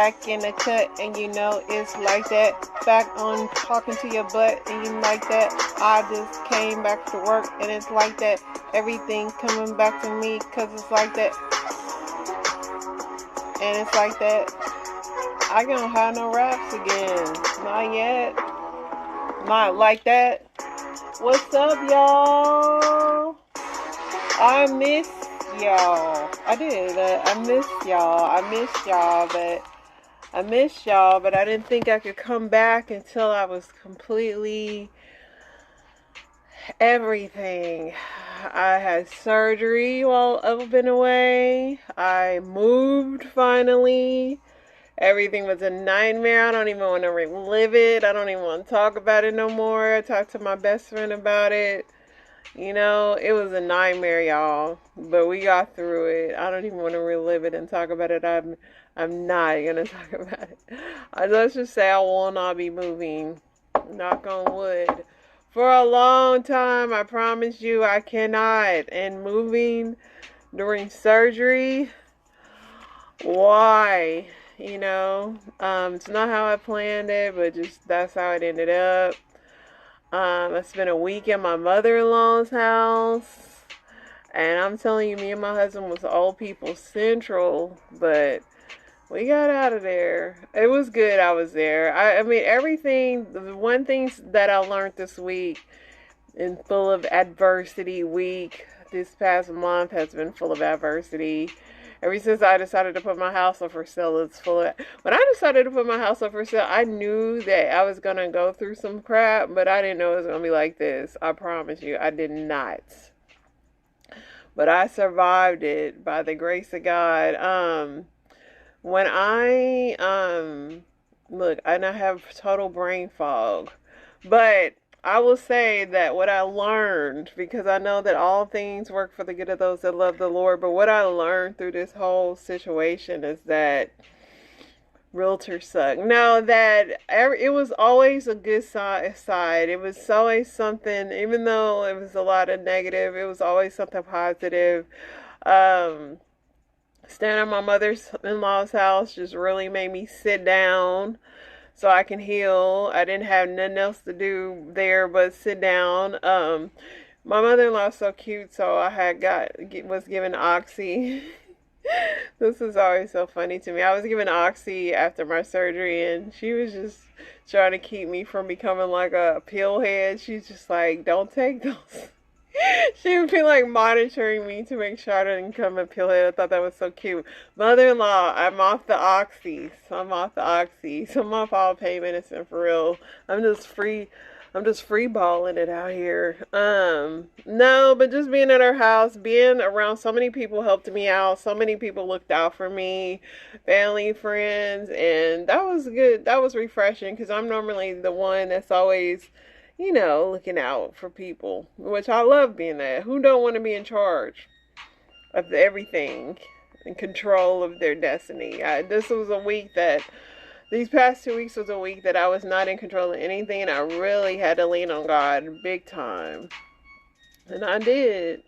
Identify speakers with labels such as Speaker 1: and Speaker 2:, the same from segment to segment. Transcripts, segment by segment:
Speaker 1: back in the cut, and you know it's like that. Back on talking to your butt, and you like that. I just came back to work, and it's like that. Everything coming back to me, cause it's like that. And it's like that. I don't have no raps again. Not yet. Not like that. What's up, y'all? I miss y'all. I did. I miss y'all. I miss y'all, but I didn't think I could come back until I was completely everything. I had surgery while I've been away. I moved finally. Everything was a nightmare. I don't even want to relive it. I don't even want to talk about it no more. I talked to my best friend about it. You know, it was a nightmare, y'all. But we got through it. I don't even want to relive it and talk about it. I'm not gonna talk about it. Let's just say I will not be moving. Knock on wood. For a long time, I promise you, I cannot. And moving during surgery, why? You know, it's not how I planned it, but just that's how it ended up. I spent a week at my mother-in-law's house, and I'm telling you, me and my husband was old people central, but we got out of there. It was good I was there. I mean, everything, the one thing that I learned this week, in full of adversity week, this past month has been full of adversity. Ever since I decided to put my house up for sale, it's full of... When I decided to put my house up for sale, I knew that I was going to go through some crap, but I didn't know it was going to be like this. I promise you, I did not. But I survived it by the grace of God. When look, I now have total brain fog, but I will say that what I learned, because I know that all things work for the good of those that love the Lord, but what I learned through this whole situation is that realtors suck. No, that it was always a good side. It was always something, even though it was a lot of negative, it was always something positive. Staying at my mother-in-law's house just really made me sit down so I can heal. I didn't have nothing else to do there but sit down. My mother-in-law is so cute, so was given Oxy. This is always so funny to me. I was given Oxy after my surgery, and she was just trying to keep me from becoming like a pill head. She's just like, don't take those. She would be like monitoring me to make sure I didn't become a pillhead. I thought that was so cute. Mother-in-law, I'm off the oxy. So I'm off all pain medicine for real. I'm just free balling it out here. No, but just being at her house, being around so many people helped me out. So many people looked out for me, family, friends, and that was good. That was refreshing because I'm normally the one that's always, you know, looking out for people, which I love being that. Who don't want to be in charge of everything, in control of their destiny? These past 2 weeks was a week that I was not in control of anything, and I really had to lean on God big time. And I did.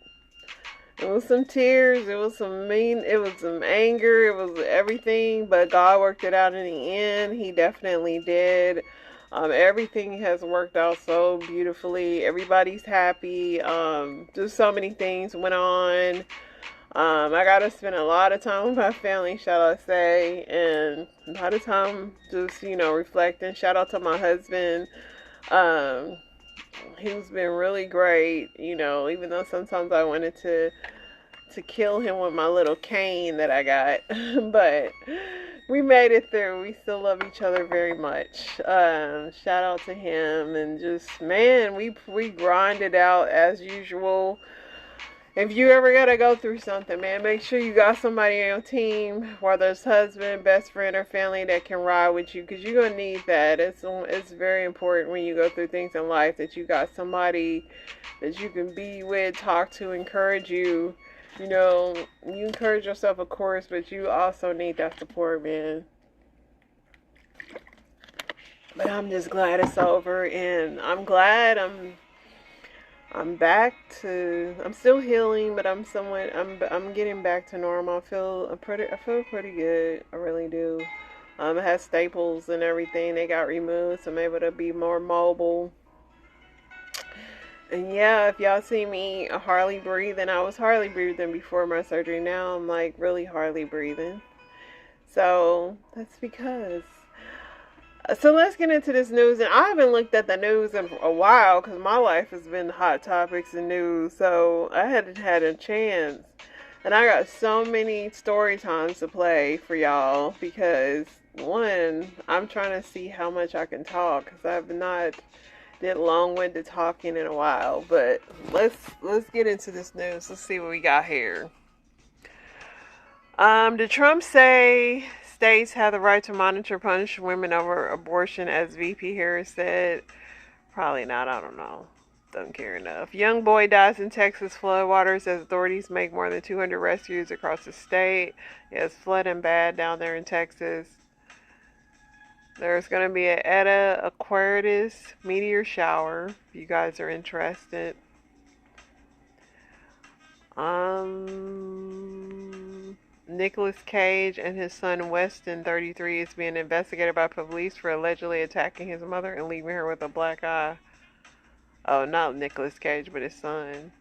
Speaker 1: It was some tears, it was some anger, it was everything, but God worked it out in the end. He definitely did. Everything has worked out so beautifully. Everybody's happy. Just so many things went on. I got to spend a lot of time with my family, shall I say, and a lot of time just, you know, reflecting. Shout out to my husband. He's been really great, you know, even though sometimes I wanted to kill him with my little cane that I got, but we made it through. We still love each other very much. Shout out to him, and just, man, we grinded out as usual. If you ever gotta go through something, man, make sure you got somebody on your team, whether it's husband, best friend, or family, that can ride with you, because you're gonna need that. It's very important when you go through things in life that you got somebody that you can be with, talk to, encourage you. You know, you encourage yourself, of course, but you also need that support, man. But I'm just glad it's over, and I'm glad I'm back to... I'm still healing, but I'm getting back to normal. I feel pretty good. I really do. It has staples and everything. They got removed, so I'm able to be more mobile. And yeah, if y'all see me hardly breathing, I was hardly breathing before my surgery. Now I'm like really hardly breathing. So that's because. So let's get into this news. And I haven't looked at the news in a while because my life has been hot topics and news. So I hadn't had a chance. And I got so many story times to play for y'all because one, I'm trying to see how much I can talk because I've not did long-winded talking in a while. But let's get into this news. Let's see what we got here. Did Trump say states have the right to monitor punish women over abortion, as VP Harris said? Probably not. I don't know. Don't care enough. Young boy dies in Texas floodwaters as authorities make more than 200 rescues across the state. Yeah, it's flooding bad down there in Texas. There's going to be an Eta Aquarius meteor shower if you guys are interested. Nicolas Cage and his son Weston, 33, is being investigated by police for allegedly attacking his mother and leaving her with a black eye. Oh, not Nicolas Cage, but his son.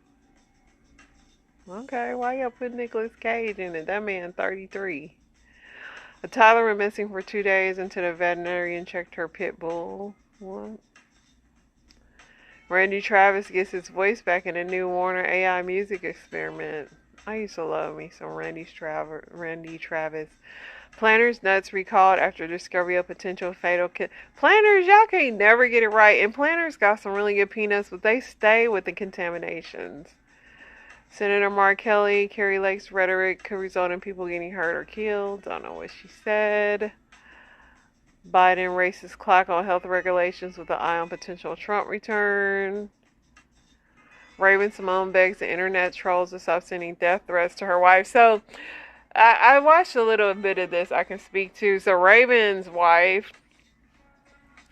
Speaker 1: Okay, why y'all put Nicolas Cage in it? That man 33. A toddler went missing for 2 days until the veterinarian checked her pit bull. What? Randy Travis gets his voice back in a new Warner AI music experiment. I used to love me some Randy Travis. Planters nuts recalled after discovery of potential fatal Planters, y'all can't never get it right. And Planters got some really good peanuts, but they stay with the contaminations. Senator Mark Kelly, Carrie Lake's rhetoric could result in people getting hurt or killed. Don't know what she said. Biden races clock on health regulations with an eye on potential Trump return. Raven-Symoné begs the internet trolls to stop sending death threats to her wife. So, I watched a little bit of this I can speak to. So, Raven's wife,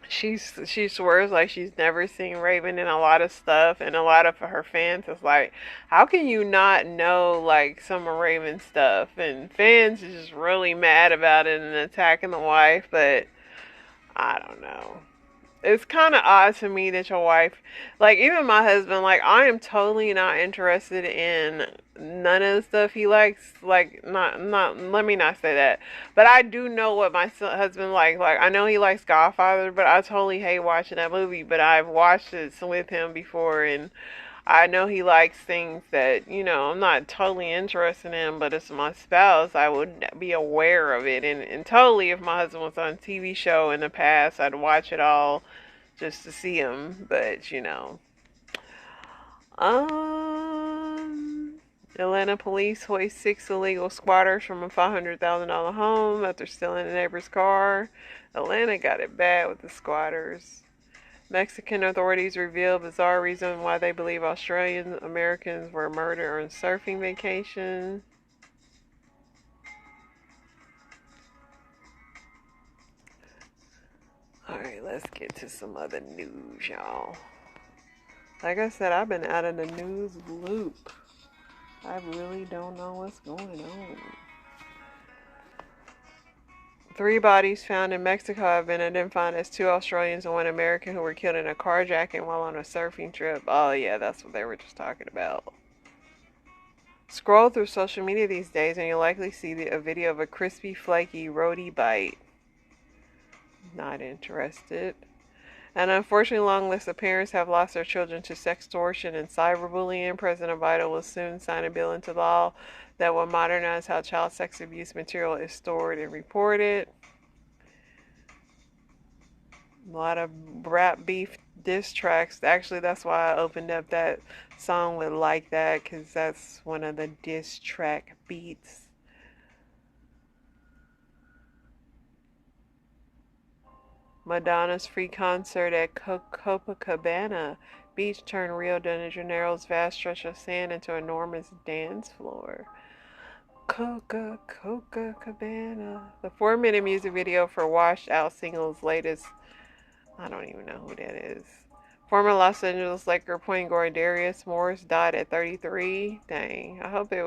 Speaker 1: she swears like she's never seen Raven in a lot of stuff. And a lot of her fans is like, how can you not know, like, some of Raven's stuff? And fans are just really mad about it and attacking the wife. But, I don't know. It's kind of odd to me that your wife, like, even my husband, like, I am totally not interested in none of the stuff he likes. Like, not, let me not say that. But I do know what my husband likes. Like, I know he likes Godfather, but I totally hate watching that movie. But I've watched it with him before, and I know he likes things that, you know, I'm not totally interested in, but as my spouse, I would be aware of it. And totally, if my husband was on a TV show in the past, I'd watch it all just to see him. But, you know. Atlanta police hoist 6 illegal squatters from a $500,000 home after stealing a neighbor's car. Atlanta got it bad with the squatters. Mexican authorities reveal bizarre reason why they believe Australian Americans were murdered on surfing vacation. Alright, let's get to some other news, y'all. Like I said, I've been out of the news loop. I really don't know what's going on. 3 bodies found in Mexico have been identified as 2 Australians and 1 American who were killed in a carjacking while on a surfing trip. Oh yeah, that's what they were just talking about. Scroll through social media these days and you'll likely see a video of a crispy, flaky roadie bite. Not interested. An unfortunately long list of parents have lost their children to sextortion and cyberbullying. President Biden will soon sign a bill into law that will modernize how child sex abuse material is stored and reported. A lot of rap beef diss tracks. Actually, that's why I opened up that song with Like That, because that's one of the diss track beats. Madonna's free concert at Copacabana Beach turned Rio de Janeiro's vast stretch of sand into an enormous dance floor. Copacabana. The 4-minute music video for Washed Out Single's latest. I don't even know who that is. Former Los Angeles Laker point guard Darius Morris died at 33. Dang. I hope it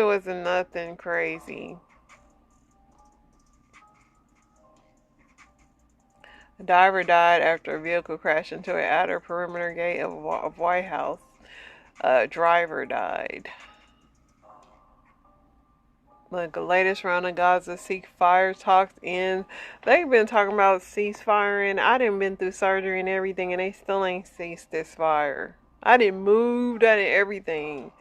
Speaker 1: wasn't nothing crazy. A diver died after a vehicle crashed into an outer perimeter gate of White House. A driver died. Look, the latest round of Gaza ceasefire talks in. They've been talking about ceasefiring. I done been through surgery and everything, and they still ain't ceased this fire. I done moved, I done everything.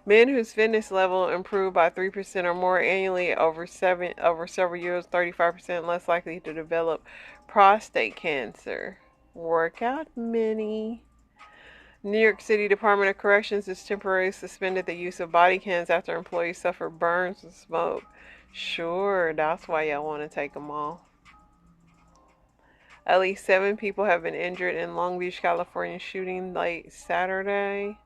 Speaker 1: Men whose fitness level improved by 3% or more annually over several years, 35% less likely to develop prostate cancer. Workout mini. New York City Department of Corrections has temporarily suspended the use of body cams after employees suffer burns and smoke. Sure, that's why y'all want to take them off. At least 7 people have been injured in Long Beach, California shooting late Saturday.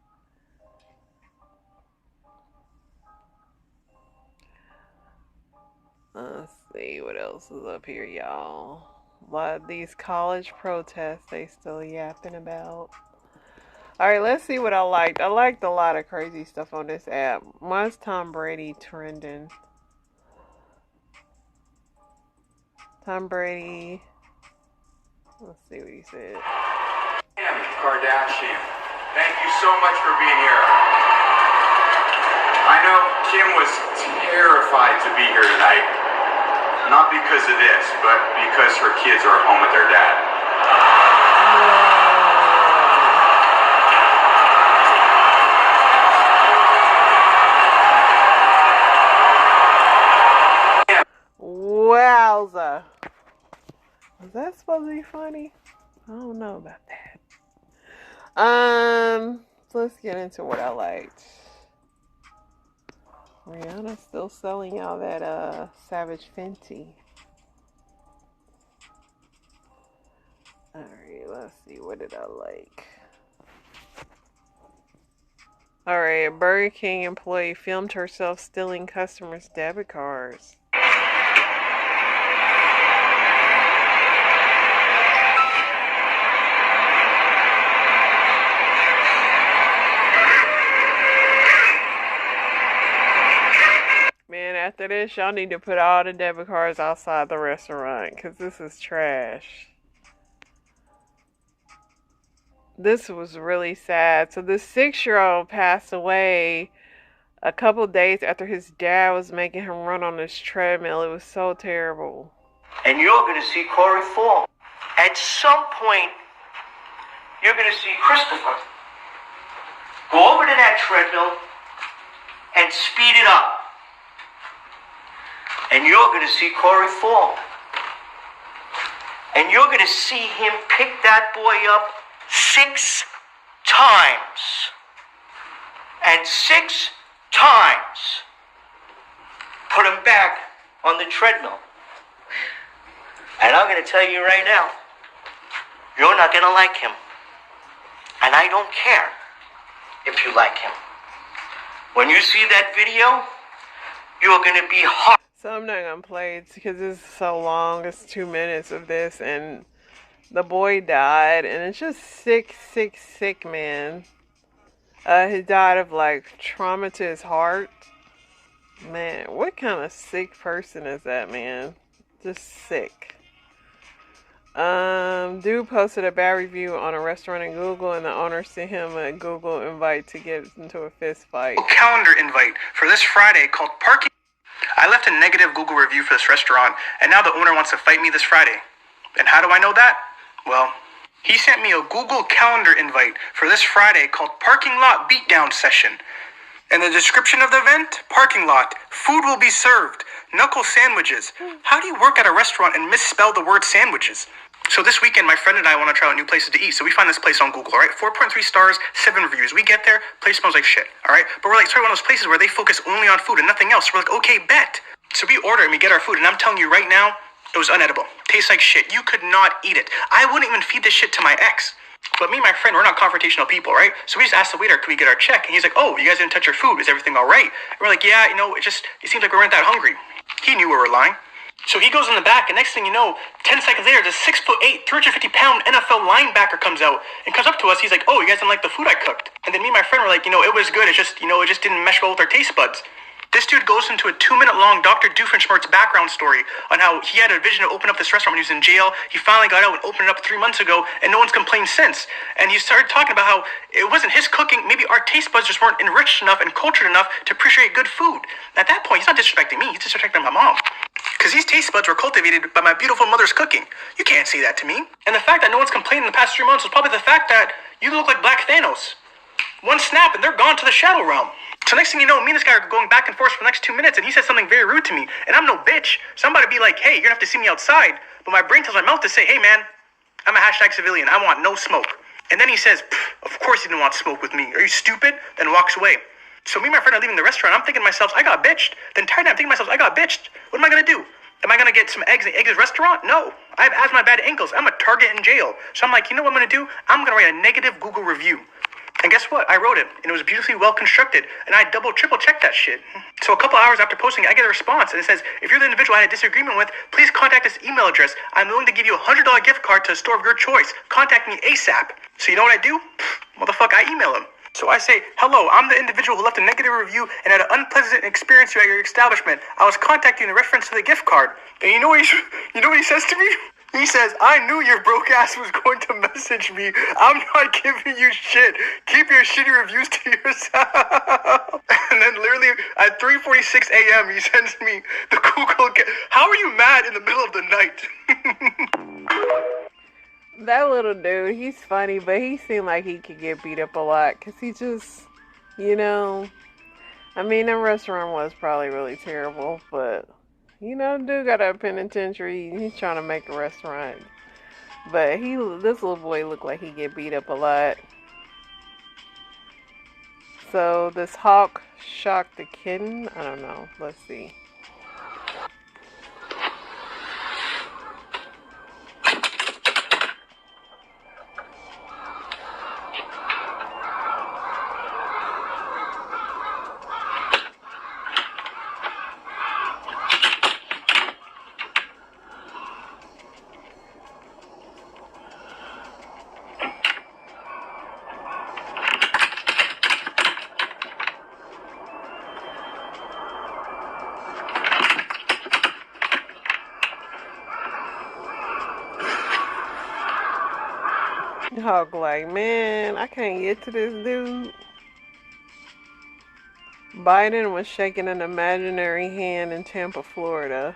Speaker 1: Let's see what else is up here, y'all. A lot of these college protests they still yapping about. Alright, let's see what I liked. I liked a lot of crazy stuff on this app. Why's Tom Brady trending? Tom Brady. Let's see what he said.
Speaker 2: Kardashian, thank you so much for being here. I know Kim was terrified to be here tonight. Not because of this, but because her kids are home with their dad.
Speaker 1: Wowza. Was that supposed to be funny? I don't know about that. So let's get into what I liked. Rihanna's still selling y'all that Savage Fenty. Alright, let's see, what did I like? Alright, a Burger King employee filmed herself stealing customers' debit cards. Man, after this, y'all need to put all the debit cards outside the restaurant, because this is trash. This was really sad. So this 6-year-old passed away a couple days after his dad was making him run on this treadmill. It was so terrible.
Speaker 3: And you're going to see Corey fall. At some point, you're going to see Christopher go over to that treadmill and speed it up. And you're going to see Corey fall. And you're going to see him pick that boy up 6 times. And 6 times put him back on the treadmill. And I'm going to tell you right now, you're not going to like him. And I don't care if you like him. When you see that video, you're going to be hot.
Speaker 1: So I'm not going to play it because it's so long. It's 2 minutes of this, and the boy died, and it's just sick, man. He died of like trauma to his heart. Man, what kind of sick person is that, man? Just sick. Dude posted a bad review on a restaurant in Google, and the owner sent him a Google invite to get into a fist fight.
Speaker 4: Calendar invite for this Friday called Parking. I left a negative Google review for this restaurant, and now the owner wants to fight me this Friday. And how do I know that? Well, he sent me a Google Calendar invite for this Friday called Parking Lot Beatdown Session. In the description of the event, parking lot, food will be served, knuckle sandwiches. How do you work at a restaurant and misspell the word sandwiches? So this weekend, my friend and I want to try out new places to eat. So we find this place on Google, all right? 4.3 stars, 7 reviews. We get there, place smells like shit, all right? But we're like, sorry, one of those places where they focus only on food and nothing else. We're like, okay, bet. So we order and we get our food, and I'm telling you right now, it was unedible. Tastes like shit. You could not eat it. I wouldn't even feed this shit to my ex. But me and my friend, we're not confrontational people, right? So we just asked the waiter, can we get our check? And he's like, oh, you guys didn't touch your food. Is everything all right? And we're like, yeah, it seems like we weren't that hungry. He knew we were lying. So he goes in the back, and next thing you know, 10 seconds later, this 6'8", 350-pound NFL linebacker comes out and comes up to us. He's like, oh, you guys didn't like the food I cooked? And then me and my friend were like, it was good. It just didn't mesh well with our taste buds. This dude goes into a 2-minute long Dr. Doofenshmirtz background story on how he had a vision to open up this restaurant when he was in jail. He finally got out and opened it up 3 months ago, and no one's complained since. And he started talking about how it wasn't his cooking. Maybe our taste buds just weren't enriched enough and cultured enough to appreciate good food. At that point, he's not disrespecting me. He's disrespecting my mom. Because these taste buds were cultivated by my beautiful mother's cooking. You can't say that to me. And the fact that no one's complained in the past 3 months was probably the fact that you look like Black Thanos. One snap and they're gone to the Shadow Realm. So next thing you know, me and this guy are going back and forth for the next 2 minutes, and he says something very rude to me, and I'm no bitch. So I'm about to be like, hey, you're gonna have to see me outside. But my brain tells my mouth to say, hey man, I'm a hashtag civilian. I want no smoke. And then he says, of course he didn't want smoke with me. Are you stupid? Then walks away. So me and my friend are leaving the restaurant. I'm thinking to myself, I got bitched. The entire time I'm thinking to myself, I got bitched. What am I gonna do? Am I gonna get some eggs at Eggs' restaurant? No. I have asthma, bad ankles. I'm a target in jail. So I'm like, you know what I'm gonna do? I'm gonna write a negative Google review. And guess what? I wrote it, and it was beautifully well constructed, and I triple checked that shit. So a couple hours after posting it, I get a response, and it says, if you're the individual I had a disagreement with, please contact this email address. I'm willing to give you a $100 gift card to a store of your choice. Contact me ASAP. So you know what I do? Motherfucker, I email him. So I say, hello, I'm the individual who left a negative review and had an unpleasant experience at your establishment. I was contacting you in reference to the gift card. And you know what he says to me? He says, I knew your broke ass was going to message me. I'm not giving you shit. Keep your shitty reviews to yourself. And then literally at 3:46 a.m. he sends me the Google. How are you mad in the middle of the night?
Speaker 1: That little dude, he's funny, but he seemed like he could get beat up a lot. Because he just, I mean, the restaurant was probably really terrible, but... dude got a penitentiary. He's trying to make a restaurant. But this little boy looked like he get beat up a lot. So this hawk shocked the kitten. I don't know. Let's see. Hawk like, man, I can't get to this dude. Biden was shaking an imaginary hand in Tampa, Florida.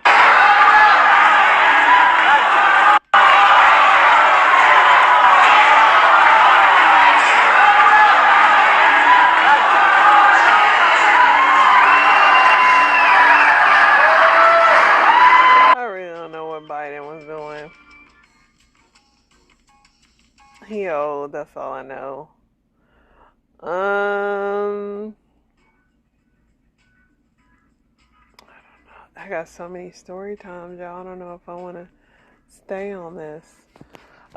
Speaker 1: I really don't know what Biden was doing. He old, that's all I know. I don't know. I got so many story times, y'all. I don't know if I want to stay on this.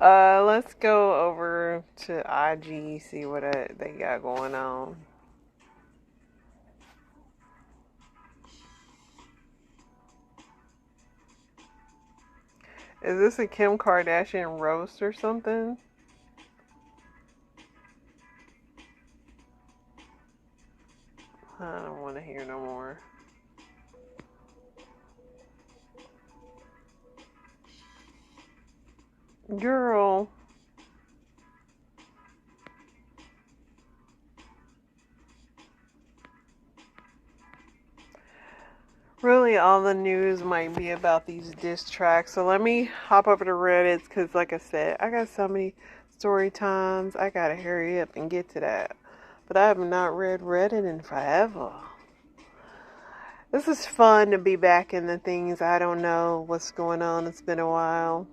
Speaker 1: Let's go over to IG, see what they got going on. Is this a Kim Kardashian roast or something? I don't want to hear no more. Girl. Really, all the news might be about these diss tracks. So let me hop over to Reddit because, like I said, I got so many story times. I gotta hurry up and get to that. But I have not read Reddit in forever. This is fun to be back in the things. I don't know what's going on. It's been a while.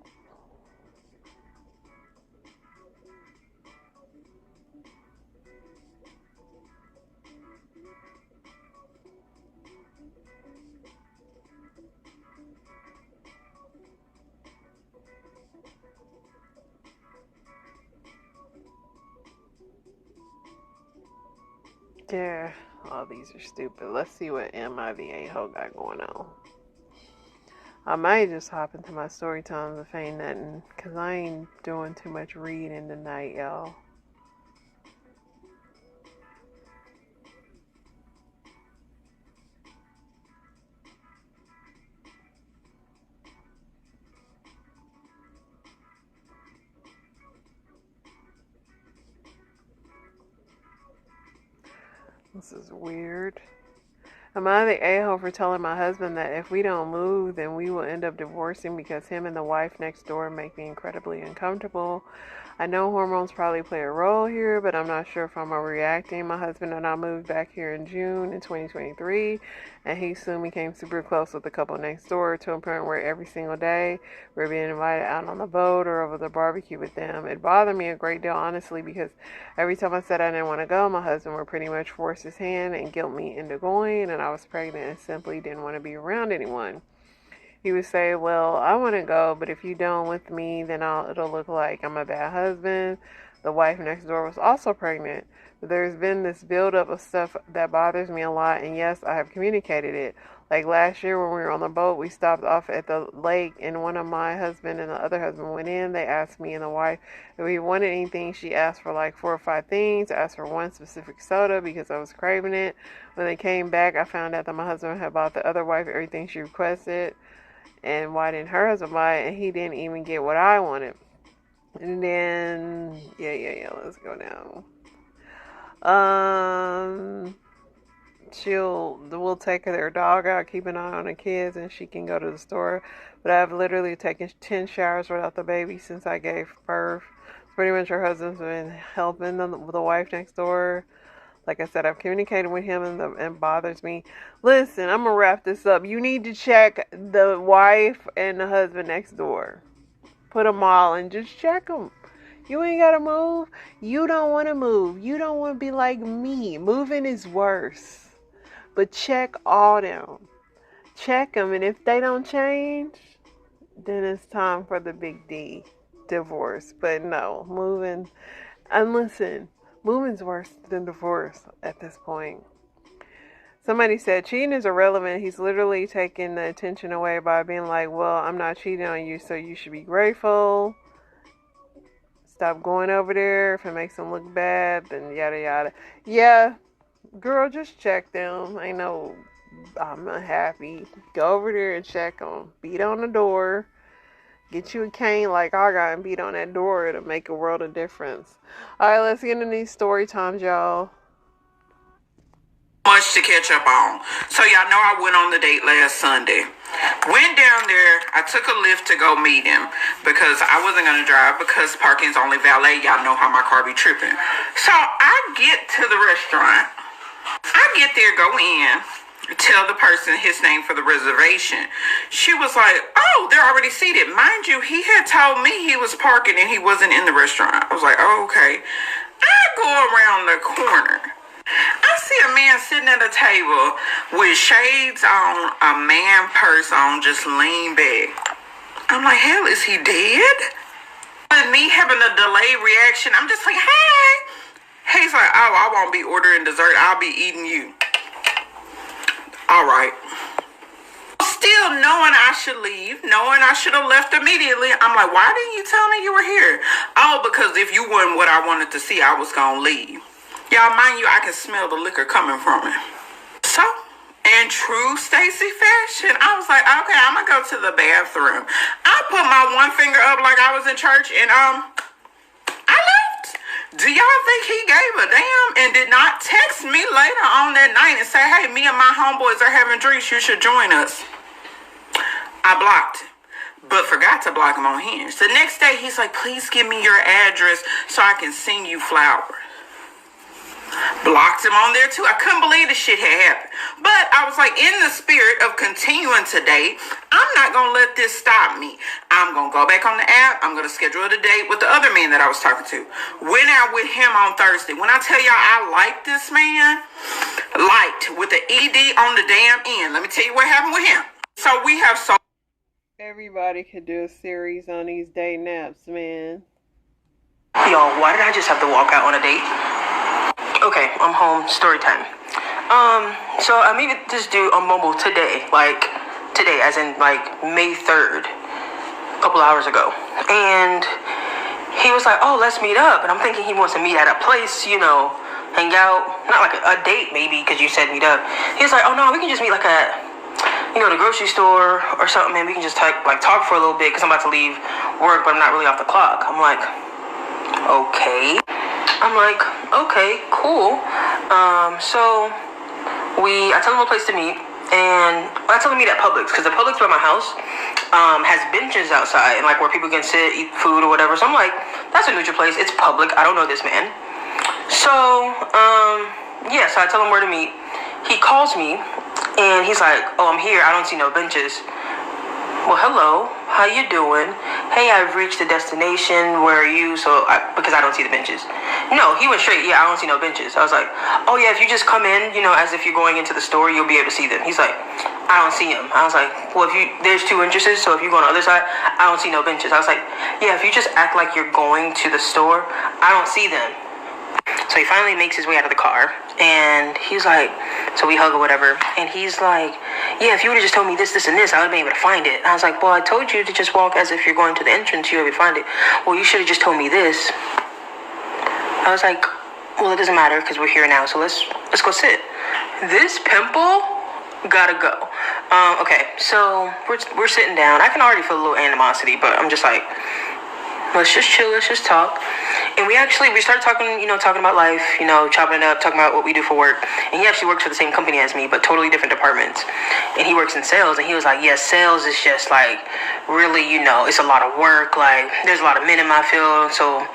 Speaker 1: Yeah, all these are stupid. Let's see what MIVA Ho got going on. I might just hop into my story times if ain't nothing, because I ain't doing too much reading tonight, y'all. This is weird. Am I the a-hole for telling my husband that if we don't move, then we will end up divorcing because him and the wife next door make me incredibly uncomfortable? I know hormones probably play a role here, but I'm not sure if I'm overreacting. My husband and I moved back here in June in 2023, and he soon became super close with the couple next door to a point where every single day we're being invited out on the boat or over the barbecue with them. It bothered me a great deal, honestly, because every time I said I didn't want to go, my husband would pretty much force his hand and guilt me into going, and I was pregnant and simply didn't want to be around anyone. He would say, well, I want to go, but if you don't with me, then it'll look like I'm a bad husband. The wife next door was also pregnant. But there's been this buildup of stuff that bothers me a lot, and yes, I have communicated it. Like last year when we were on the boat, we stopped off at the lake, and one of my husband and the other husband went in. They asked me and the wife if we wanted anything. She asked for like 4 or 5 things. I asked for one specific soda because I was craving it. When they came back, I found out that my husband had bought the other wife everything she requested. And why didn't her husband buy it? And he didn't even get what I wanted. And then, let's go now. We'll take their dog out, keep an eye on the kids, and she can go to the store. But I've literally taken 10 showers without the baby since I gave birth. Pretty much her husband's been helping the wife next door. Like I said, I've communicated with him and it bothers me. Listen, I'm going to wrap this up. You need to check the wife and the husband next door. Put them all and just check them. You ain't got to move. You don't want to move. You don't want to be like me. Moving is worse. But check all them. Check them. And if they don't change, then it's time for the big D, divorce. But no, moving. And listen. Moving's worse than divorce at this point. Somebody said cheating is irrelevant. He's literally taking the attention away by being like, well, I'm not cheating on you, so you should be grateful. Stop going over there. If it makes them look bad, then yada yada. Yeah, girl, just check them. I know I'm unhappy. Go over there and check them. Beat on the door. Get you a cane like I got and beat on that door. It'll make a world of difference. Alright, let's get into these story times, y'all.
Speaker 5: Much to catch up on. So y'all know I went on the date last Sunday. Went down there. I took a Lyft to go meet him because I wasn't going to drive because parking's only valet. Y'all know how my car be tripping. So I get to the restaurant. I get there, go in. Tell the person his name for the reservation. She was like, oh, they're already seated. Mind you, he had told me he was parking and he wasn't in the restaurant. I was like, oh, okay. I go around the corner. I see a man sitting at a table with shades on, a man purse on, just lean back. I'm like, hell, is he dead? With me having a delayed reaction, I'm just like, hey. He's like, oh, I won't be ordering dessert. I'll be eating you. All right. Still knowing I should leave, knowing I should have left immediately, I'm like, why didn't you tell me you were here? Oh, because if you weren't what I wanted to see, I was going to leave. Y'all, mind you, I can smell the liquor coming from it. So, in true Stacy fashion, I was like, okay, I'm going to go to the bathroom. I put my one finger up like I was in church and, I left. Do y'all think he gave a damn and did not text me later on that night and say, hey, me and my homeboys are having drinks, you should join us? I blocked him, but forgot to block him on Hinge. The next day, he's like, please give me your address so I can send you flowers. Blocked him on there too. I couldn't believe this shit had happened. But I was like, in the spirit of continuing to date, I'm not going to let this stop me. I'm going to go back on the app. I'm going to schedule a date with the other man that I was talking to. Went out with him on Thursday. When I tell y'all I like this man, liked with the ED on the damn end. Let me tell you what happened with him. So we have so...
Speaker 1: Everybody could do a series on these date naps, man.
Speaker 6: Y'all, why did I just have to walk out on a date? Okay, I'm home. Story time. So I met this dude on Bumble today, as in May 3rd, a couple hours ago. And he was like, oh, let's meet up. And I'm thinking he wants to meet at a place, hang out, not like a date maybe, because you said meet up. He was like, oh no, we can just meet at, the grocery store or something, and we can just talk for a little bit, because I'm about to leave work, but I'm not really off the clock. I'm like, okay. I'm like, okay, cool. So I tell him a place to meet, and I tell him to meet at Publix, because the Publix by my house has benches outside, and like where people can sit, eat food or whatever. So I'm like, that's a neutral place. It's public. I don't know this man. So, so I tell him where to meet. He calls me, and he's like, oh, I'm here. I don't see no benches. Well, hello. How you doing? Hey, I've reached the destination. Where are you? Because I don't see the benches. No, he went straight. Yeah, I don't see no benches. I was like, oh, yeah, if you just come in, as if you're going into the store, you'll be able to see them. He's like, I don't see them. I was like, well, there's 2 entrances, so if you go on the other side, I don't see no benches. I was like, yeah, if you just act like you're going to the store, I don't see them. So he finally makes his way out of the car, and he's like, so we hug or whatever, and he's like, yeah, if you would have just told me this, this, and this, I would have been able to find it. And I was like, well, I told you to just walk as if you're going to the entrance, you would find it. Well, you should have just told me this. I was like, well, it doesn't matter, because we're here now, so let's go sit. This pimple gotta go. Okay, so we're sitting down. I can already feel a little animosity, but I'm just like, let's just chill, let's just talk. And we started talking, talking about life, chopping it up, talking about what we do for work. And he actually works for the same company as me, but totally different departments. And he works in sales, and he was like, yeah, sales is just like, really, it's a lot of work. Like, there's a lot of men in my field, so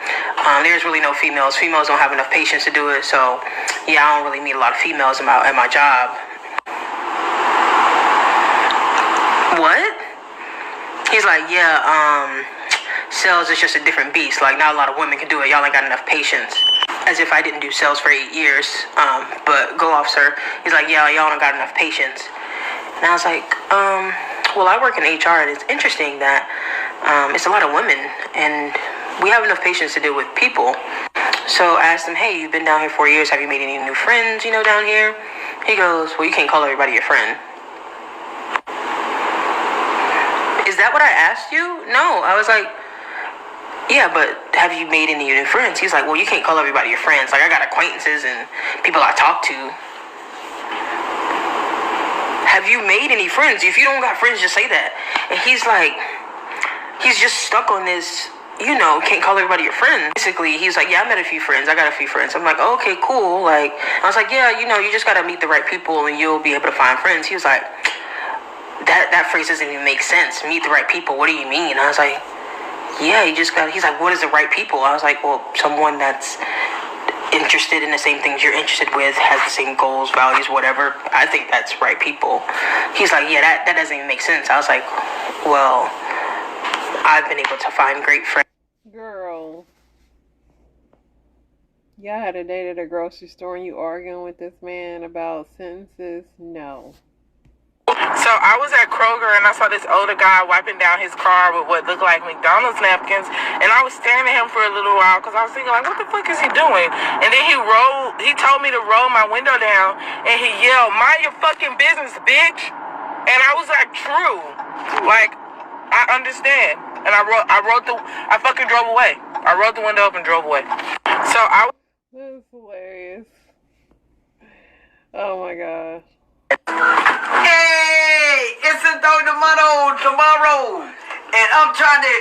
Speaker 6: there's really no females. Females don't have enough patience to do it, so yeah, I don't really meet a lot of females at my job. What? He's like, yeah, sales is just a different beast. Like, not a lot of women can do it. Y'all ain't got enough patience. As if I didn't do sales for 8 years. But go off, sir. He's like, yeah, y'all don't got enough patience. And I was like, well, I work in HR, and it's interesting that it's a lot of women, and we have enough patience to deal with people. So I asked him, hey, you've been down here 4 years. Have you made any new friends, down here? He goes, well, you can't call everybody your friend. Is that what I asked you? No. I was like, yeah, but have you made any new friends? He's like, well, you can't call everybody your friends. Like, I got acquaintances and people I talk to. Have you made any friends? If you don't got friends, just say that. And he's like, he's just stuck on this, can't call everybody your friend. Basically, he's like, yeah, I met a few friends. I got a few friends. I'm like, oh, okay, cool. Like, I was like, yeah, you just got to meet the right people and you'll be able to find friends. He was like, that phrase doesn't even make sense. Meet the right people. What do you mean? I was like, yeah, he's like, what is the right people? I was like, well, someone that's interested in the same things you're interested with, has the same goals, values, whatever. I think that's right people. He's like, yeah, that doesn't even make sense. I was like, well, I've been able to find great friends.
Speaker 1: Girl. Y'all had a date at a grocery store and you arguing with this man about sentences? No.
Speaker 7: So I was at Kroger and I saw this older guy wiping down his car with what looked like McDonald's napkins, and I was staring at him for a little while because I was thinking, like, what the fuck is he doing? And then he told me to roll my window down, and he yelled, mind your fucking business, bitch. And I was like, true. Like, I understand. And I fucking drove away. I rolled the window up and drove away. So
Speaker 1: That's hilarious. Oh my gosh.
Speaker 8: Hey, it's a dog tomorrow, and I'm trying to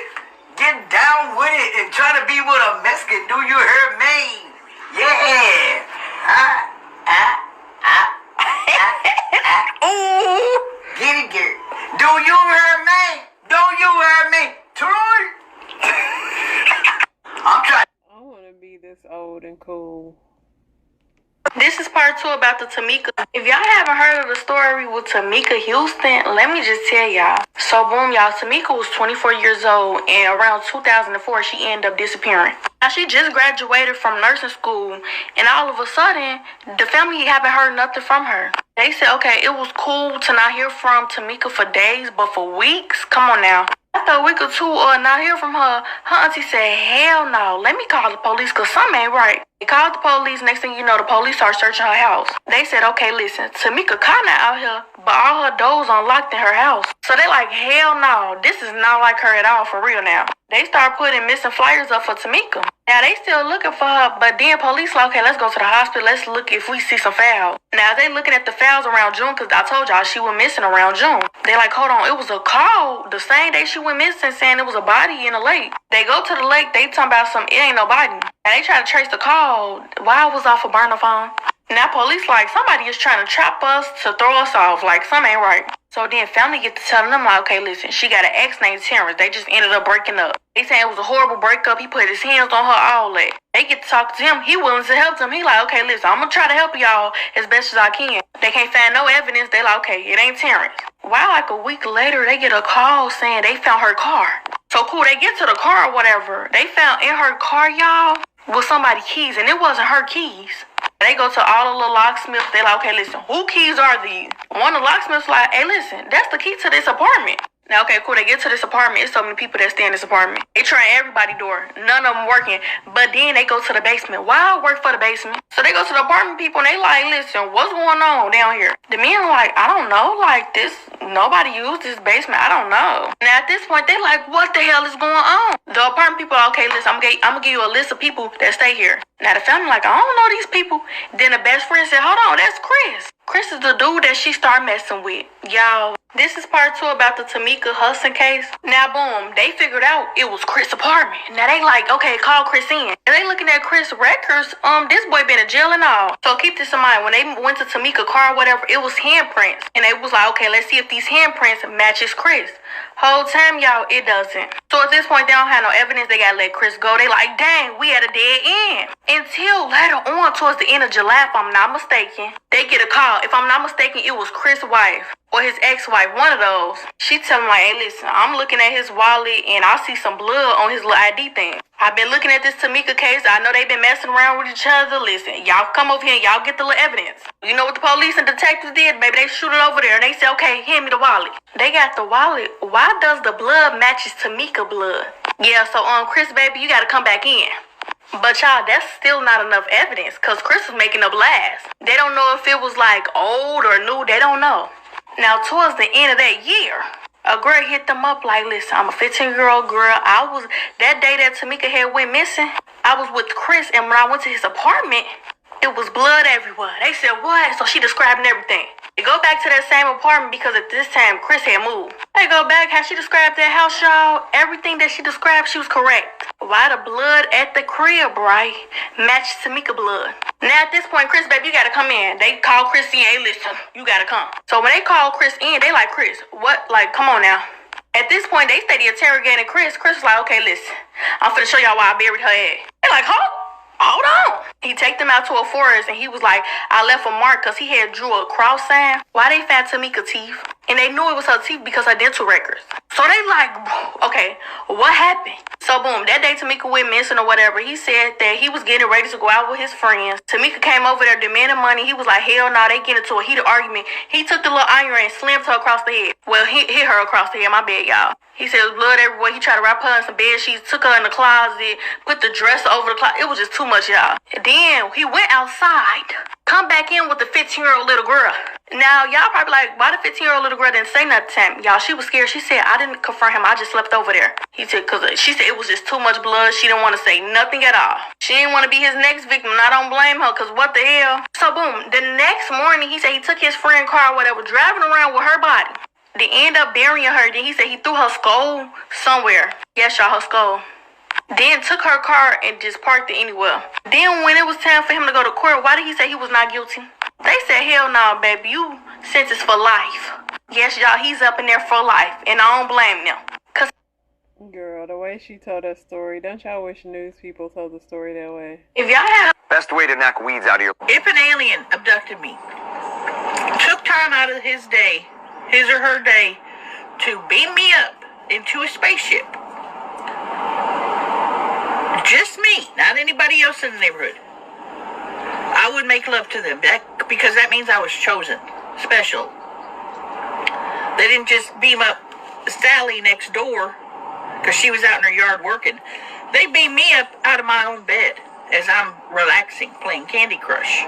Speaker 8: get down with it and trying to be with a Mexican. Do you hear me? Yeah. Ooh, get it, girl. Do you hear me? Do you hear me? Troy. I'm trying.
Speaker 1: I want to be this old and cool.
Speaker 9: This is part 2 about the Tamika. If y'all haven't heard of the story with Tamika Houston, let me just tell y'all. So boom, y'all, Tamika was 24 years old, and around 2004, she ended up disappearing. Now, she just graduated from nursing school, and all of a sudden, the family haven't heard nothing from her. They said, okay, it was cool to not hear from Tamika for days, but for weeks? Come on now. After a week or two not hear from her, her auntie said, hell no, let me call the police because something ain't right. They called the police. Next thing you know, the police started searching her house. They said, okay, listen, Tamika kinda out here, but all her doors unlocked in her house. So they like, hell no, this is not like her at all, for real now. They start putting missing flyers up for Tamika. Now, they still looking for her, but then police like, okay, let's go to the hospital. Let's look if we see some files. Now, they looking at the files around June because I told y'all she went missing around June. They like, hold on, it was a call the same day she went missing saying it was a body in a lake. They go to the lake, they talking about some, it ain't nobody. And they try to trace the call. Why I was off a burner phone? Now police like, somebody is trying to trap us to throw us off, like something ain't right. So then family get to telling them like, okay, listen, she got an ex named Terrence. They just ended up breaking up. They saying it was a horrible breakup. He put his hands on her, all that. They get to talk to him. He willing to help them. He like, okay, listen, I'm gonna try to help y'all as best as I can. They can't find no evidence. They like, okay, it ain't Terrence. Why, like a week later, they get a call saying they found her car. So cool, they get to the car or whatever. They found in her car, y'all, was somebody's keys, and it wasn't her keys. They go to all the little locksmiths. They like, okay, listen, who keys are these? One of the locksmiths like, hey, listen, that's the key to this apartment. Now, okay, cool. They get to this apartment. It's so many people that stay in this apartment. They try everybody's door. None of them working. But then they go to the basement. Why I work for the basement? So they go to the apartment people and they like, listen, what's going on down here? The men like, I don't know. Like this, nobody used this basement. I don't know. Now at this point, they like, what the hell is going on? The apartment people are okay. Listen, I'm gonna give you a list of people that stay here. Now the family like, I don't know these people. Then the best friend said, hold on, that's Chris. Chris is the dude that she started messing with. Y'all, this is part 2 about the Tamika Hudson case. Now, boom, they figured out it was Chris' apartment. Now they like, okay, call Chris in. And they looking at Chris records. This boy been in jail and all. So keep this in mind. When they went to Tamika's car or whatever, it was handprints. And they was like, okay, let's see if these handprints matches Chris. Whole time, y'all, it doesn't. So at this point, they don't have no evidence. They gotta let Chris go. They like, dang, we at a dead end. Until later on, towards the end of July, if I'm not mistaken, they get a call. If I'm not mistaken, it was Chris' wife or his ex-wife, one of those. She tell him like, hey, listen, I'm looking at his wallet and I see some blood on his little ID thing. I've been looking at this Tamika case. I know they've been messing around with each other. Listen, y'all come over here and y'all get the little evidence. You know what the police and detectives did? Maybe they shoot it over there and they say, okay, hand me the wallet. They got the wallet. Why does the blood matches Tamika blood? Yeah, so Chris, baby, you gotta come back in. But y'all, that's still not enough evidence because Chris was making up lies. They don't know if it was like old or new. They don't know. Now, towards the end of that year, a girl hit them up like, listen, I'm a 15-year-old girl. That day that Tamika had went missing, I was with Chris, and when I went to his apartment, it was blood everywhere. They said, what? So she describing everything. They go back to that same apartment because at this time, Chris had moved. They go back, how she described that house, y'all. Everything that she described, she was correct. Why the blood at the crib, right, matched Tamika blood. Now at this point, Chris, baby, you gotta come in. They call Chris in, hey, listen, you gotta come. So when they call Chris in, they like, Chris, what? Like, come on now. At this point, they steady interrogating Chris. Chris was like, okay, listen, I'm finna show y'all why I buried her head. They like, huh? Hold on. He take them out to a forest and he was like, I left a mark because he had drew a cross sign. Why they found Tamika's teeth? And they knew it was her teeth because her dental records. So they like, okay, what happened? So boom, that day Tamika went missing or whatever. He said that he was getting ready to go out with his friends. Tamika came over there demanding money. He was like, hell no, they get into a heated argument. He took the little iron and slammed her across the head. Well, he hit her across the head, my bad, y'all. He said there was blood everywhere. He tried to wrap her in some bed sheets, took her in the closet, put the dress over the closet. It was just too much, y'all. And then he went outside, come back in with the 15-year-old little girl. Now, y'all probably like, why the 15-year-old little girl didn't say nothing to him? Y'all, she was scared. She said, I didn't confront him. I just slept over there. He said, she said it was just too much blood. She didn't want to say nothing at all. She didn't want to be his next victim. And I don't blame her, because what the hell? So, boom, the next morning, he said he took his friend's car or whatever, driving around with her body. They end up burying her. Then he said he threw her skull somewhere. Yes, y'all, her skull. Then took her car and just parked it anywhere. Then when it was time for him to go to court, why did he say he was not guilty? They said, hell no, baby, you sentenced for life. Yes, y'all, he's up in there for life. And I don't blame them.
Speaker 1: Girl, the way she told that story, don't y'all wish news people told the story that way?
Speaker 9: If y'all have...
Speaker 10: Best way to knock weeds out of your...
Speaker 3: If an alien abducted me, took time out of his day, his or her day, to beam me up into a spaceship, just me, not anybody else in the neighborhood, I would make love to them, because that means I was chosen, special. They didn't just beam up Sally next door because she was out in her yard working. They beamed me up out of my own bed as I'm relaxing, playing Candy Crush.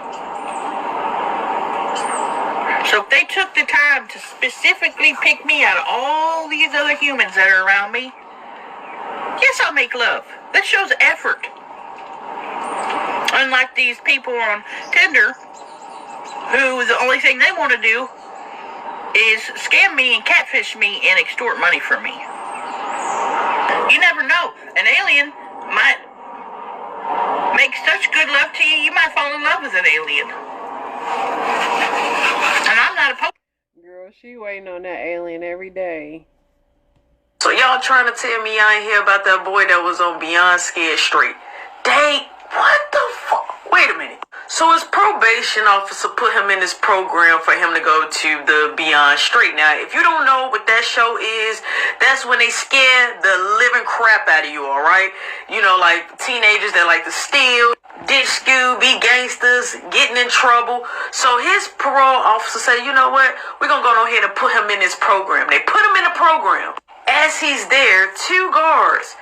Speaker 3: So if they took the time to specifically pick me out of all these other humans that are around me, yes, I'll make love. That shows effort. Unlike these people on Tinder, who the only thing they want to do is scam me and catfish me and extort money from me. You never know. An alien might make such good love to you, you might fall in love with an alien. And I'm not opposed.
Speaker 1: Girl, she waiting on that alien every day.
Speaker 6: So y'all trying to tell me I ain't hear about that boy that was on Beyond Scared Straight? What the fuck? Wait a minute. So his probation officer put him in this program for him to go to the Beyond Straight. Now, if you don't know what that show is, that's when they scare the living crap out of you, alright? You know, like teenagers that like to steal, ditch school, be gangsters, getting in trouble. So his parole officer said, you know what? We're gonna go ahead and put him in this program. They put him in the program. As he's there, 2 guards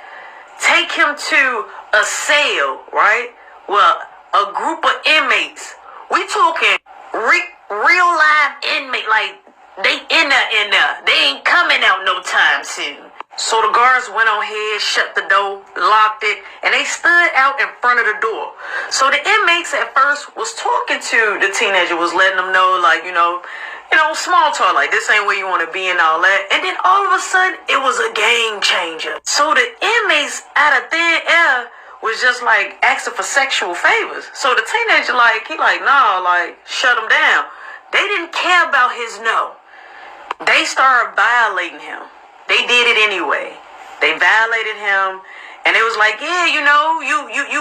Speaker 6: take him to a cell, right? Well, a group of inmates. We talking real live inmate, like they in there. They ain't coming out no time soon. So the guards went on ahead, shut the door, locked it, and they stood out in front of the door. So the inmates at first was talking to the teenager, was letting them know, like, you know, small talk, like this ain't where you want to be and all that. And then all of a sudden, it was a game changer. So the inmates out of thin air was just like asking for sexual favors. So the teenager, nah, shut him down. They didn't care about his no. They started violating him. They did it anyway. They violated him. And it was like, yeah, you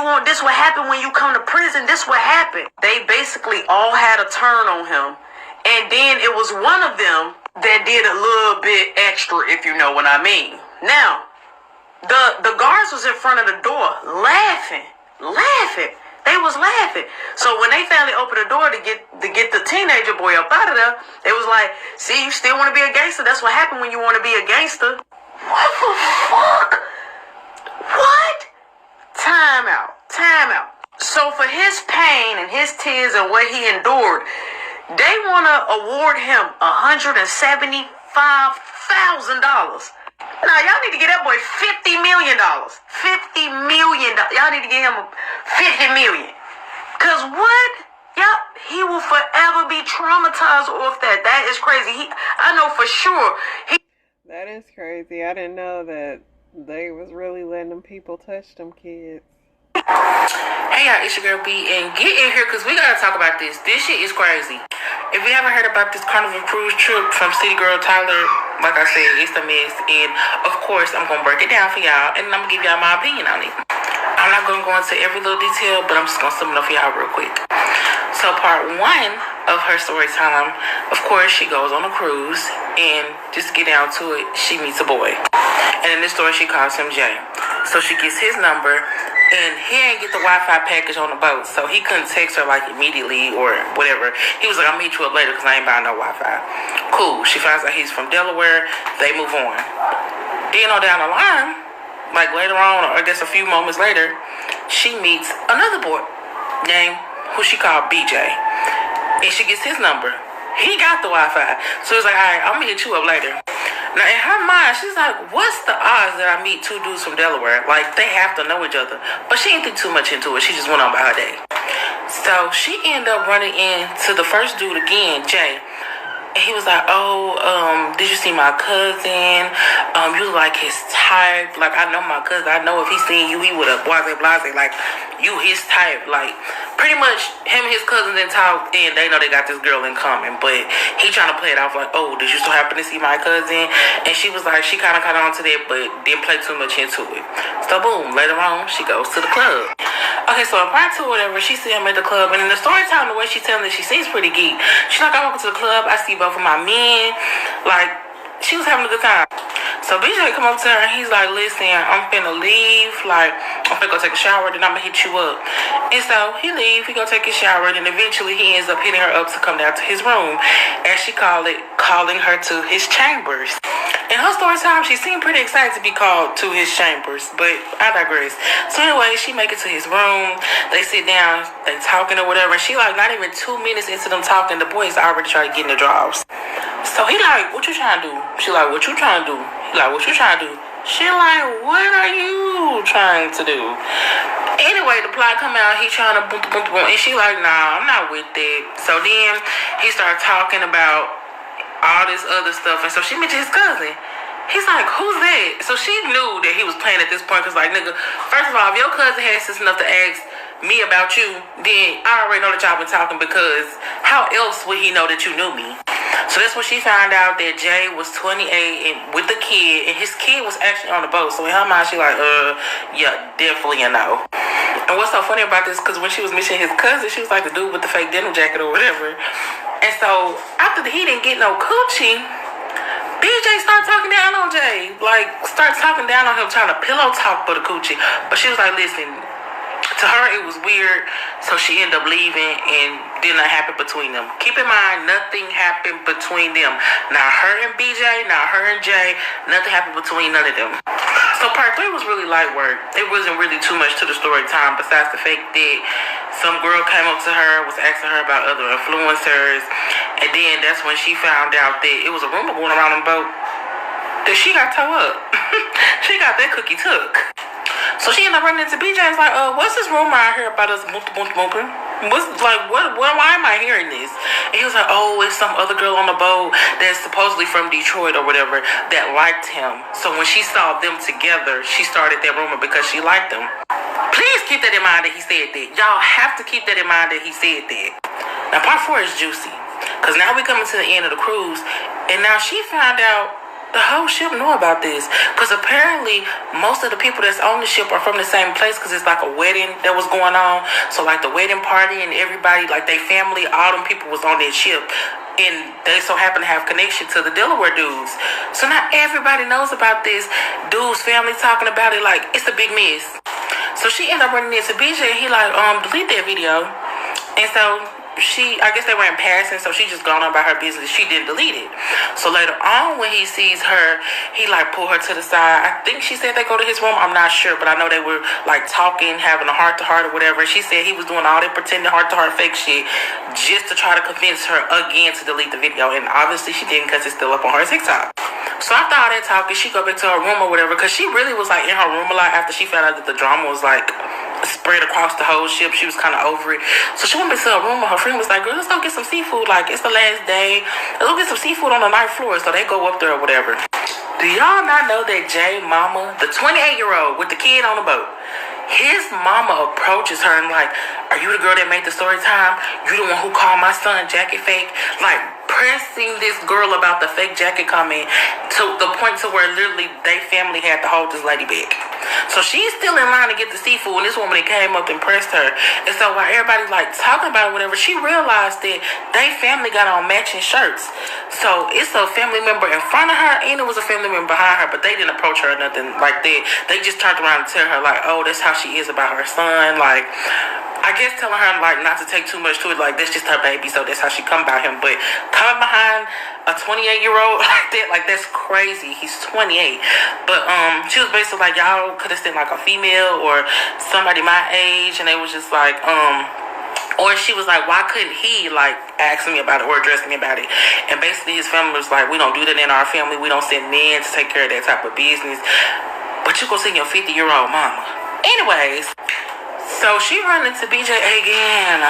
Speaker 6: want this what happened when you come to prison. This what happened. They basically all had a turn on him. And then it was one of them that did a little bit extra, if you know what I mean. Now, the guards was in front of the door laughing. They was laughing. So when they finally opened the door to get the teenager boy up out of there, they was like, see, you still want to be a gangster? That's what happened when you want to be a gangster. What the fuck? What? Time out. So for his pain and his tears and what he endured, they want to award him $175,000. Now, y'all need to get that boy $50 million. $50 million. Y'all need to get him $50 million. Because what? Yep, he will forever be traumatized off that. That is crazy. I know for sure.
Speaker 1: That is crazy. I didn't know that they was really letting them people touch them kids.
Speaker 7: Hey y'all, it's your girl B, and get in here because we gotta talk about this. This shit is crazy. If you haven't heard about this Carnival cruise trip from City Girl Tyler, like I said, it's a mess. And of course, I'm gonna break it down for y'all, and I'm gonna give y'all my opinion on it. I'm not gonna go into every little detail, but I'm just gonna sum it up for y'all real quick. So part 1 of her story time, of course, she goes on a cruise, and just to get down to it, she meets a boy. And in this story, she calls him Jay. So she gets his number, and he ain't get the Wi-Fi package on the boat, so he couldn't text her like immediately or whatever. He was like, I'll meet you up later because I ain't buying no Wi-Fi. Cool. She finds out he's from Delaware. They move on. Then on down the line, like later on, or I guess a few moments later, she meets another boy named who she called BJ. And she gets his number. He got the Wi-Fi. So he's like, all right, I'm gonna hit you up later. Now, in her mind, she's like, what's the odds that I meet 2 dudes from Delaware? Like, they have to know each other. But she didn't think too much into it. She just went on by her day. So she ended up running into the first dude again, Jay. And he was like, did you see my cousin? You like his type. Like, I know my cousin. I know if he seen you, he would have blase. Like, you his type. Like, pretty much him and his cousin didn't talk, and they know they got this girl in common. But he trying to play it off like, oh, did you so happen to see my cousin? And she was like, she kind of caught on to that, but didn't play too much into it. So, boom, later on, she goes to the club. Okay, so in part 2 or whatever, she see him at the club, and in the story time, the way she telling it, she seems pretty geek. She's like, I walk into the club, I see both of my men, like, she was having a good time. So BJ come up to her and he's like, listen, I'm finna leave, like, I'm finna go take a shower, then I'm gonna hit you up. And so he leave, he go take a shower, and eventually he ends up hitting her up to come down to his room, as she called it, calling her to his chambers. In her story time, she seemed pretty excited to be called to his chambers, but I digress. So anyway, she make it to his room, they sit down, they talking or whatever, and she like, not even 2 minutes into them talking, the boys already trying to get in the drawers. So he like, what you trying to do? She like, what you trying to do? He like, what you trying to do? She like, what are you trying to do? Anyway, the plot come out, he trying to boom, boom, boom, and she like, nah, I'm not with it. So then he started talking about all this other stuff, and so she mentioned his cousin. He's like, who's that? So she knew that he was playing at this point, because, like, nigga, first of all, if your cousin had sense enough to ask me about you, then I already know that y'all been talking, because how else would he know that you knew me? So that's when she found out that Jay was 28 and with the kid, and his kid was actually on the boat. So in her mind, she like, yeah, definitely a no. And what's so funny about this, because when she was mentioning his cousin, she was like the dude with the fake denim jacket or whatever. And so after he didn't get no coochie, BJ started talking down on Jay. Like, started talking down on him, trying to pillow talk for the coochie. But she was like, listen, to her it was weird, so she ended up leaving, and did not happen between them. Keep in mind, nothing happened between them. Not her and BJ, not her and Jay, nothing happened between none of them. So part 3 was really light work. It wasn't really too much to the story time, besides the fact that some girl came up to her, was asking her about other influencers, and then that's when she found out that it was a rumor going around on the boat that she got towed up. She got that cookie took. So she ended up running into BJ and was like, what's this rumor I hear about us moving? Why am I hearing this? And he was like, oh, it's some other girl on the boat that's supposedly from Detroit or whatever that liked him. So when she saw them together, she started that rumor because she liked them. Please keep that in mind that he said that. Y'all have to keep that in mind that he said that. Now part 4 is juicy, because now we coming to the end of the cruise, and now she found out the whole ship knew about this, because apparently most of the people that's on the ship are from the same place, because it's like a wedding that was going on. So like the wedding party and everybody, like they family, all them people was on that ship, and they so happen to have connection to the Delaware dudes. So not everybody knows about this dude's family talking about it like it's a big mess. So she ended up running into BJ, and he like, delete that video. And so I guess they were in passing, so she just gone on about her business. She didn't delete it. So later on, when he sees her, he like pulled her to the side. I think she said they go to his room. I'm not sure, but I know they were like talking, having a heart-to-heart or whatever. She said he was doing all that pretending heart-to-heart fake shit just to try to convince her again to delete the video. And obviously she didn't, because it's still up on her TikTok. So after all that talking, she go back to her room or whatever, because she really was like in her room a lot after she found out that the drama was like spread across the whole ship. She was kind of over it. So she went back to her room, and her friend was like, girl, let's go get some seafood. Like, it's the last day. Let's go get some seafood on the ninth floor. So they go up there or whatever. Do y'all not know that Jay mama, the 28-year-old with the kid on the boat, his mama approaches her and like, are you the girl that made the story time? You the one who called my son jacket fake? Like, pressing this girl about the fake jacket comment to the point to where literally they family had to hold this lady back. So she's still in line to get the seafood, and this woman that came up and pressed her. And so while everybody's like talking about it, whatever, she realized that they family got on matching shirts. So it's a family member in front of her, and it was a family member behind her, but they didn't approach her or nothing like that. They just turned around and tell her like, oh, that's how she is about her son. Like, I guess telling her like not to take too much to it, like that's just her baby, so that's how she come about him. But coming behind a 28-year-old like that's crazy. He's 28. But she was basically like, y'all could have sent like a female or somebody my age, and they was just like, or she was like, why couldn't he like ask me about it or address me about it? And basically his family was like, we don't do that in our family. We don't send men to take care of that type of business. But you go send your 50-year-old mama. Anyways, so she run into BJ again.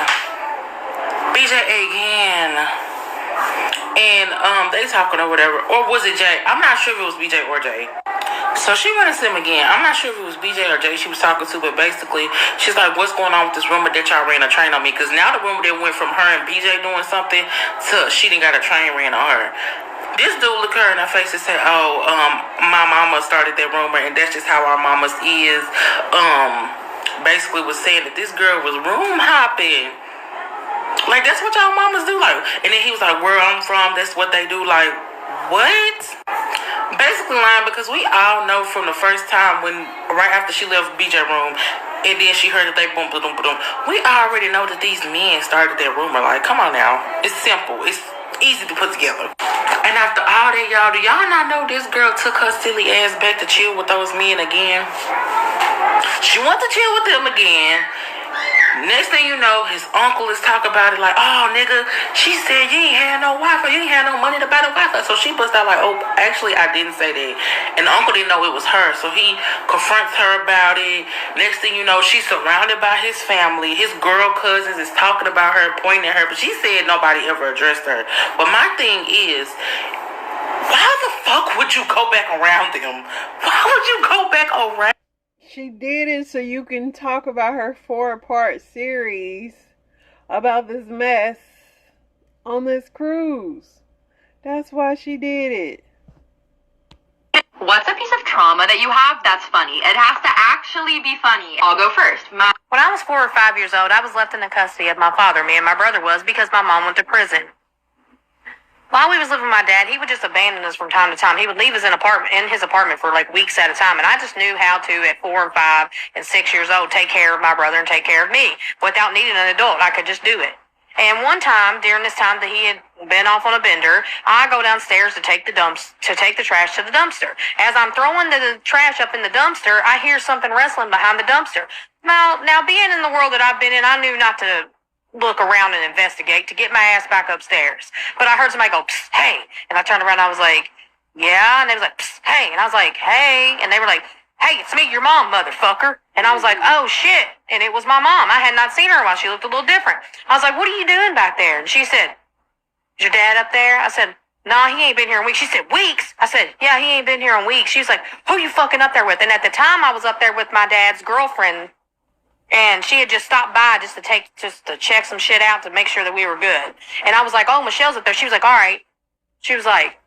Speaker 7: And they talking or whatever. Or was it Jay? I'm not sure if it was BJ or Jay. So she run into him again. I'm not sure if it was BJ or Jay she was talking to, but basically she's like, what's going on with this rumor that y'all ran a train on me? Because now the rumor that went from her and BJ doing something to she done got a train ran on her. This dude looked her in her face and said, oh, my mama started that rumor, and that's just how our mamas is. Basically was saying that this girl was room hopping. Like, that's what y'all mamas do. Like, and then he was like, where I'm from, that's what they do. Like, what? Basically lying, because we all know from the first time when, right after she left BJ room, and then she heard that they boom, boom, boom, boom. We already know that these men started that rumor. Like, come on now. It's simple. It's easy to put together. And after all that, y'all, do y'all not know this girl took her silly ass back to chill with those men again? She wants to chill with them again. Next thing you know, his uncle is talking about it like, oh, nigga, she said you ain't had no Wi-Fi. You ain't had no money to buy the Wi-Fi. So she bust out like, oh, actually, I didn't say that. And the uncle didn't know it was her. So he confronts her about it. Next thing you know, she's surrounded by his family. His girl cousins is talking about her, pointing at her. But she said nobody ever addressed her. But my thing is, Why the fuck would you go back around them? Why would you go back around?
Speaker 1: She did it so you can talk about her 4-part series about this mess on this cruise. That's why she did it.
Speaker 11: What's a piece of trauma that you have that's funny? It has to actually be funny. I'll go first.
Speaker 12: When I was 4 or 5 years old, I was left in the custody of my father, me and my brother was, because my mom went to prison. While we was living with my dad, he would just abandon us from time to time. He would leave us in his apartment for like weeks at a time, and I just knew how to, at 4 and 5 and 6 years old, take care of my brother and take care of me without needing an adult. I could just do it. And one time, during this time that he had been off on a bender, I go downstairs to take the trash to the dumpster. As I'm throwing the trash up in the dumpster, I hear something wrestling behind the dumpster. Now being in the world that I've been in, I knew not to look around and investigate, to get my ass back upstairs. But I heard somebody go, "Psst, hey." And I turned around and I was like, yeah. And they was like, "Psst, hey." And I was like, hey. And they were like, "Hey, it's me, your mom, motherfucker." And I was like, oh shit. And it was my mom. I had not seen her in a while. She looked a little different. I was like, "What are you doing back there?" And she said, "Is your dad up there?" I said, "Nah, he ain't been here in weeks." She said, "Weeks?" I said, "Yeah, he ain't been here in weeks." She was like, "Who you fucking up there with?" And at the time I was up there with my dad's girlfriend, and she had just stopped by just to check some shit out to make sure that we were good. And I was like, "Oh, Michelle's up there." She was like, "All right." She was like,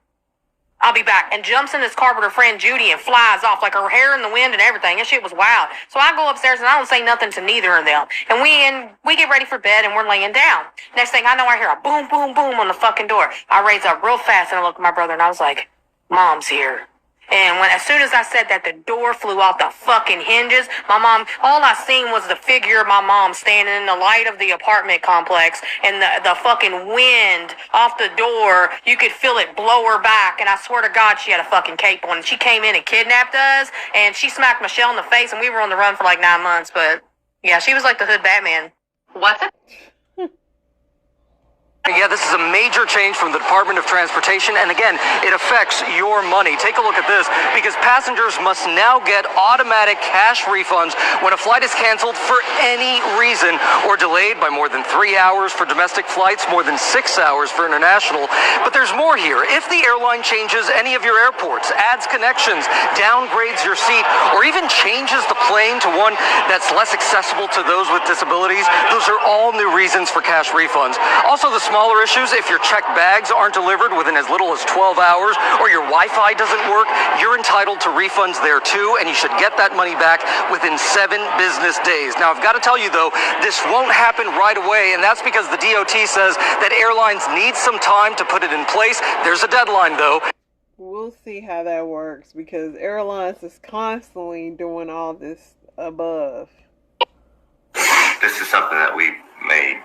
Speaker 12: "I'll be back," and jumps in this car with her friend Judy and flies off, like her hair in the wind and everything. And shit was wild. So I go upstairs and I don't say nothing to neither of them. And we get ready for bed and we're laying down. Next thing I know, I hear a boom, boom, boom on the fucking door. I raise up real fast and I look at my brother and I was like, "Mom's here." And as soon as I said that, the door flew off the fucking hinges. My mom, all I seen was the figure of my mom standing in the light of the apartment complex, and the fucking wind off the door, you could feel it blow her back. And I swear to God, she had a fucking cape on. And she came in and kidnapped us, and she smacked Michelle in the face, and we were on the run for like 9 months. But yeah, she was like the hood Batman.
Speaker 11: What's it?
Speaker 10: Yeah, this is a major change from the Department of Transportation, and again, it affects your money. Take a look at this, because passengers must now get automatic cash refunds when a flight is canceled for any reason or delayed by more than 3 hours for domestic flights, more than 6 hours for international. But there's more here. If the airline changes any of your airports, adds connections, downgrades your seat, or even changes the plane to one that's less accessible to those with disabilities, those are all new reasons for cash refunds. Also, the smaller issues, if your checked bags aren't delivered within as little as 12 hours or your Wi-Fi doesn't work, you're entitled to refunds there too, and you should get that money back within 7 business days. Now, I've got to tell you though, this won't happen right away, and that's because the DOT says that airlines need some time to put it in place. There's a deadline though.
Speaker 1: We'll see how that works, because airlines is constantly doing all this above.
Speaker 10: This is something that we may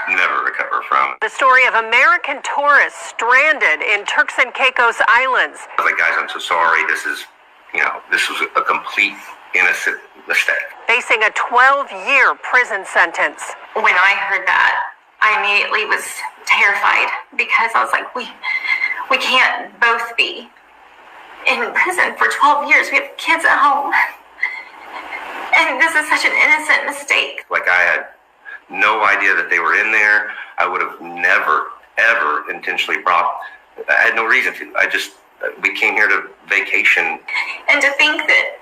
Speaker 10: never recover from.
Speaker 13: The story of American tourists stranded in Turks and Caicos Islands.
Speaker 10: I was like, guys, I'm so sorry. This was a complete innocent mistake.
Speaker 13: Facing a 12-year prison sentence.
Speaker 9: When I heard that, I immediately was terrified because I was like, we can't both be in prison for 12 years. We have kids at home. And this is such an innocent mistake.
Speaker 10: Like, I had no idea that they were in there. I would have never, ever intentionally I had no reason to. We came here to vacation.
Speaker 9: And to think that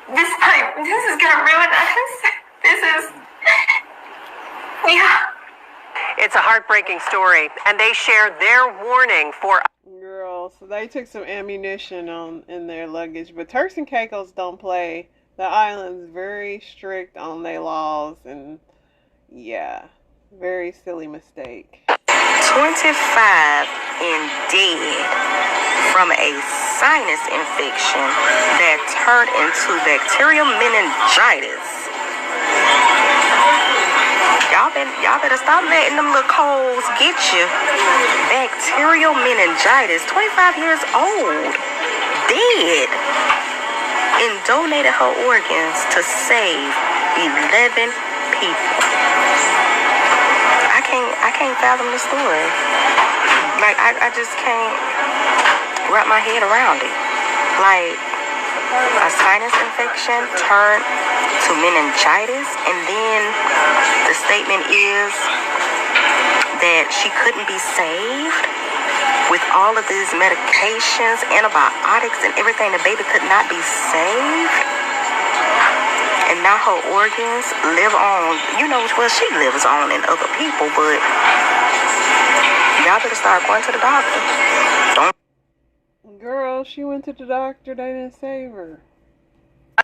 Speaker 9: this is going to ruin us. Yeah.
Speaker 13: It's a heartbreaking story, and they share their warning for...
Speaker 1: Girl, so they took some ammunition in their luggage, but Turks and Caicos don't play. The island's very strict on their laws, and yeah, very silly mistake.
Speaker 12: 25 and dead from a sinus infection that turned into bacterial meningitis. Y'all better stop letting them little colds get you. Bacterial meningitis, 25 years old, dead, and donated her organs to save 11 people. I can't fathom the story. Like, I just can't wrap my head around it. Like, a sinus infection turned to meningitis, and then the statement is that she couldn't be saved.
Speaker 14: with all of these medications, antibiotics, and everything, the baby could not be saved. And now her organs live on, well, she lives on in other people, but y'all better start going to the doctor.
Speaker 1: Girl, she went to the doctor, they didn't save her.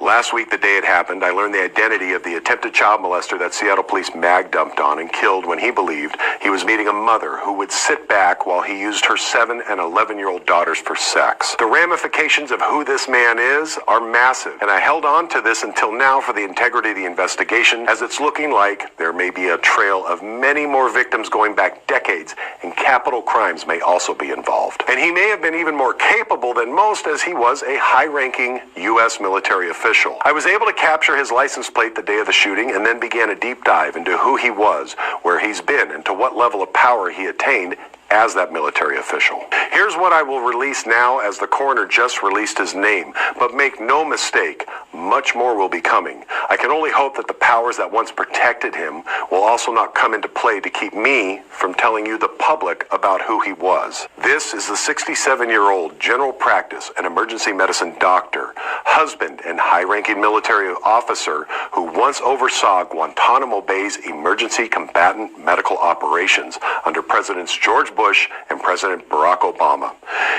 Speaker 15: Last week, the day it happened, I learned the identity of the attempted child molester that Seattle police mag dumped on and killed when he believed he was meeting a mother who would sit back while he used her 7 and 11-year-old daughters for sex. The ramifications of who this man is are massive, and I held on to this until now for the integrity of the investigation, as it's looking like there may be a trail of many more victims going back decades, and capital crimes may also be involved. And he may have been even more capable than most, as he was a high-ranking U.S. military official. I was able to capture his license plate the day of the shooting and then began a deep dive into who he was, where he's been, and to what level of power he attained as that military official. Here's what I will release now, as the coroner just released his name. But make no mistake, much more will be coming. I can only hope that the powers that once protected him will also not come into play to keep me from telling you, the public, about who he was. This is the 67-year-old general practice and emergency medicine doctor, husband, and high-ranking military officer who once oversaw Guantanamo Bay's emergency combatant medical operations under Presidents George Bush and President Barack Obama.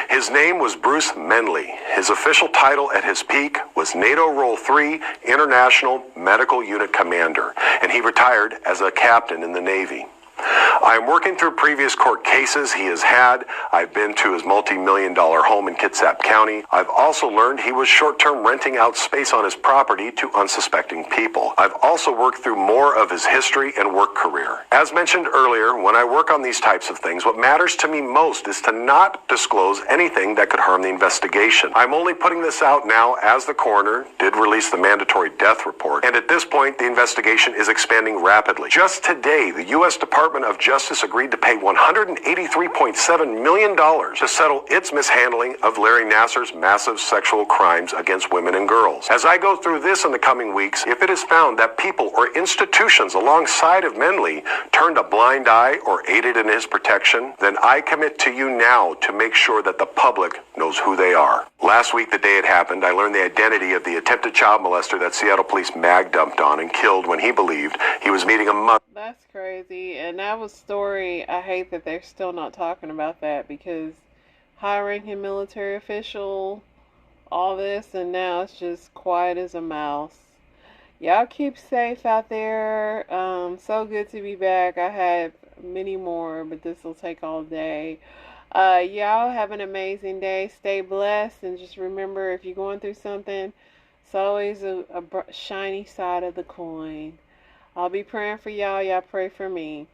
Speaker 15: His name was Bruce Menley. His official title at his peak was NATO Role 3 International Medical Unit Commander, and he retired as a captain in the Navy. I am working through previous court cases he has had. I've been to his multi-million-dollar home in Kitsap County. I've also learned he was short-term renting out space on his property to unsuspecting people. I've also worked through more of his history and work career. As mentioned earlier, when I work on these types of things, what matters to me most is to not disclose anything that could harm the investigation. I'm only putting this out now as the coroner did release the mandatory death report, and at this point, the investigation is expanding rapidly. Just today, the U.S. Department of Justice agreed to pay $183.7 million to settle its mishandling of Larry Nassar's massive sexual crimes against women and girls. As I go through this in the coming weeks, if it is found that people or institutions alongside of Menley turned a blind eye or aided in his protection, then I commit to you now to make sure that the public knows who they are. Last week, the day it happened, I learned the identity of the attempted child molester that Seattle police mag dumped on and killed when he believed he was meeting a mother.
Speaker 1: That's crazy. And that was story. I hate that they're still not talking about that, because high-ranking military official, all this, and now it's just quiet as a mouse. Y'all keep safe out there. So good to be back. I had many more, but this will take all day. Y'all have an amazing day. Stay blessed, and just remember, if you're going through something, it's always a shiny side of the coin. I'll be praying for y'all. Y'all pray for me.